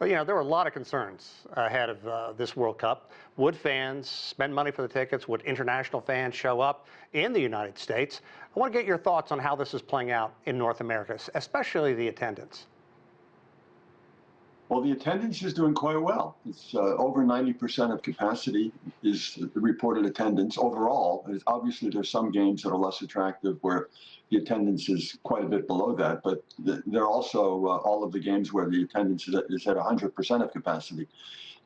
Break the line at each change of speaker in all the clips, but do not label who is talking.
Well, there were a lot of concerns ahead of this World Cup. Would fans spend money for the tickets? Would international fans show up in the United States? I want to get your thoughts on how this is playing out in North America, especially the attendance.
Well, the attendance is doing quite well. It's over 90% of capacity is the reported attendance overall. Obviously, there's some games that are less attractive where the attendance is quite a bit below that, but there are also all of the games where the attendance is at 100% of capacity.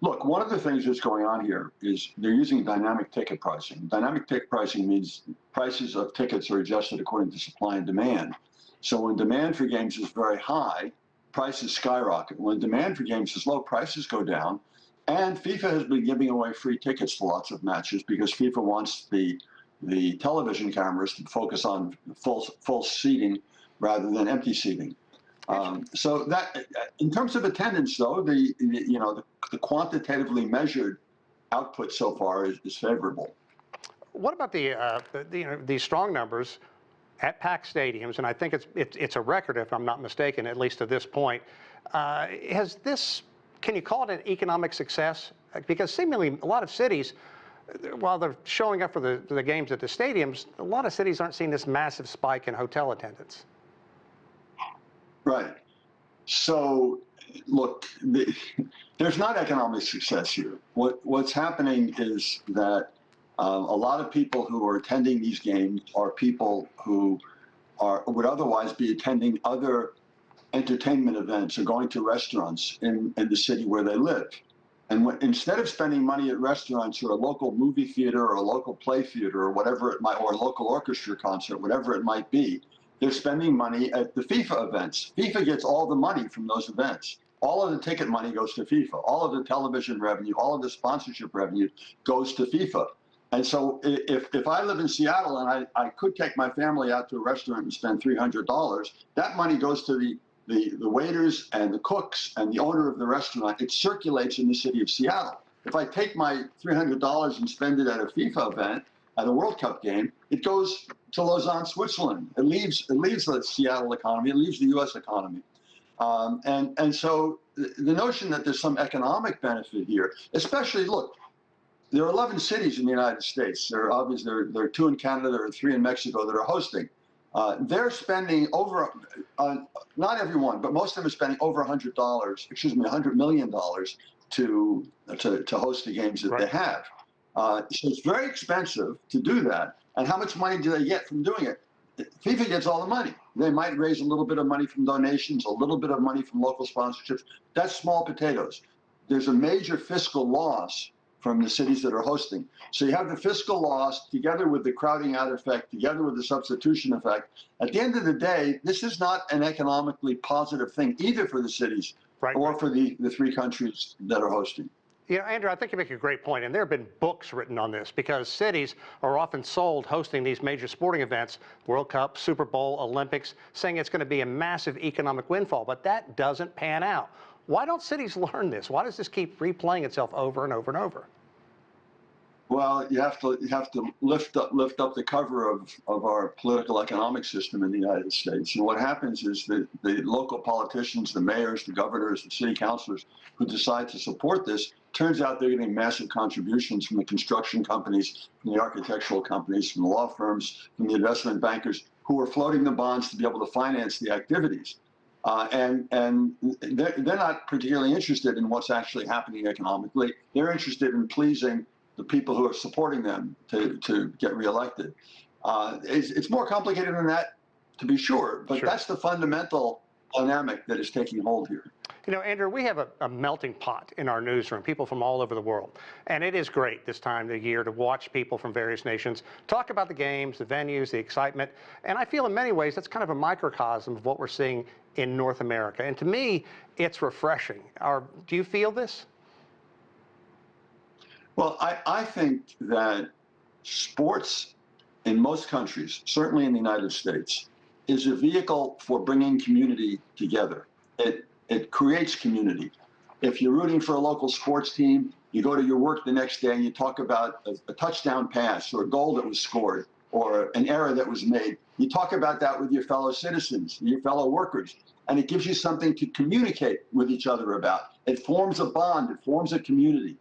Look, one of the things that's going on here is they're using dynamic ticket pricing. Dynamic ticket pricing means prices of tickets are adjusted according to supply and demand. So when demand for games is very high, prices skyrocket. When demand for games is low, prices go down. And FIFA has been giving away free tickets to lots of matches because FIFA wants the television cameras to focus on full seating rather than empty seating. So that, in terms of attendance, though, the quantitatively measured output so far is favorable.
What about the strong numbers at packed stadiums? And I think it's a record, if I'm not mistaken, at least to this point. Can you call it an economic success? Because seemingly a lot of cities, while they're showing up for the games at the stadiums, a lot of cities aren't seeing this massive spike in hotel attendance.
Right. So, look, there's not economic success here. What's happening is that a lot of people who are attending these games are people who would otherwise be attending other entertainment events or going to restaurants in the city where they live. And instead of spending money at restaurants or a local movie theater or a local play theater or whatever it might, or a local orchestra concert, whatever it might be, they're spending money at the FIFA events. FIFA gets all the money from those events. All of the ticket money goes to FIFA. All of the television revenue, all of the sponsorship revenue goes to FIFA. And so if I live in Seattle and I could take my family out to a restaurant and spend $300, that money goes to the waiters and the cooks and the owner of the restaurant. It circulates in the city of Seattle. If I take my $300 and spend it at a FIFA event, at a World Cup game, it goes to Lausanne, Switzerland. It leaves the Seattle economy, it leaves the U.S. economy. And so the notion that there's some economic benefit here, especially, look, there are 11 cities in the United States. There are 2 in Canada, there are 3 in Mexico that are hosting. They're spending over, not everyone, but most of them are spending over $100 million to host the games that they have. So it's very expensive to do that. And how much money do they get from doing it? FIFA gets all the money. They might raise a little bit of money from donations, a little bit of money from local sponsorships. That's small potatoes. There's a major fiscal loss from the cities that are hosting. So you have the fiscal loss together with the crowding out effect, together with the substitution effect. At the end of the day, this is not an economically positive thing, either for the cities or for the 3 countries that are hosting.
Andrew, I think you make a great point, and there have been books written on this because cities are often sold hosting these major sporting events, World Cup, Super Bowl, Olympics, saying it's going to be a massive economic windfall, but that doesn't pan out. Why don't cities learn this? Why does this keep replaying itself over and over and over?
Well, you have to lift up the cover of our political economic system in the United States. And what happens is that the local politicians, the mayors, the governors, the city councilors who decide to support this, turns out they're getting massive contributions from the construction companies, from the architectural companies, from the law firms, from the investment bankers who are floating the bonds to be able to finance the activities. And they're not particularly interested in what's actually happening economically. They're interested in pleasing the people who are supporting them to get reelected. It's more complicated than that, to be sure, but that's the fundamental dynamic that is taking hold here.
Andrew, we have a melting pot in our newsroom, people from all over the world. And it is great this time of the year to watch people from various nations talk about the games, the venues, the excitement. And I feel in many ways that's kind of a microcosm of what we're seeing in North America. And to me, it's refreshing. Do you feel this?
Well, I think that sports in most countries, certainly in the United States, is a vehicle for bringing community together. It creates community. If you're rooting for a local sports team, you go to your work the next day and you talk about a touchdown pass or a goal that was scored or an error that was made. You talk about that with your fellow citizens, your fellow workers, and it gives you something to communicate with each other about. It forms a bond. It forms a community.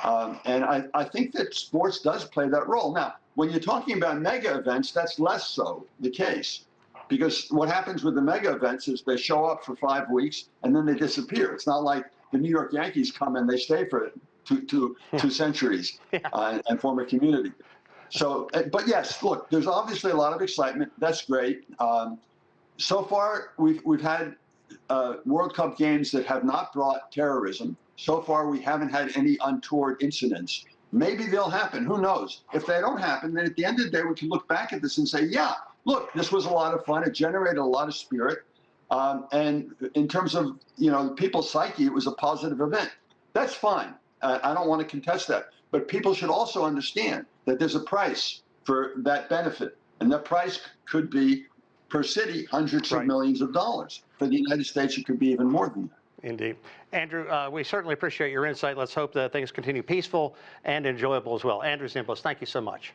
And I think that sports does play that role. Now, when you're talking about mega events, that's less so the case. Because what happens with the mega events is they show up for 5 weeks and then they disappear. It's not like the New York Yankees come and they stay for two centuries and form a community. So, but yes, look, there's obviously a lot of excitement. That's great. So far, we've had World Cup games that have not brought terrorism. So far, we haven't had any untoward incidents. Maybe they'll happen. Who knows? If they don't happen, then at the end of the day, we can look back at this and say, yeah, look, this was a lot of fun. It generated a lot of spirit. And in terms of, people's psyche, it was a positive event. That's fine. I don't want to contest that. But people should also understand that there's a price for that benefit. And that price could be, per city, hundreds of millions of dollars. For the United States, it could be even more than that.
Indeed. Andrew, we certainly appreciate your insight. Let's hope that things continue peaceful and enjoyable as well. Andrew Zimbalist, thank you so much.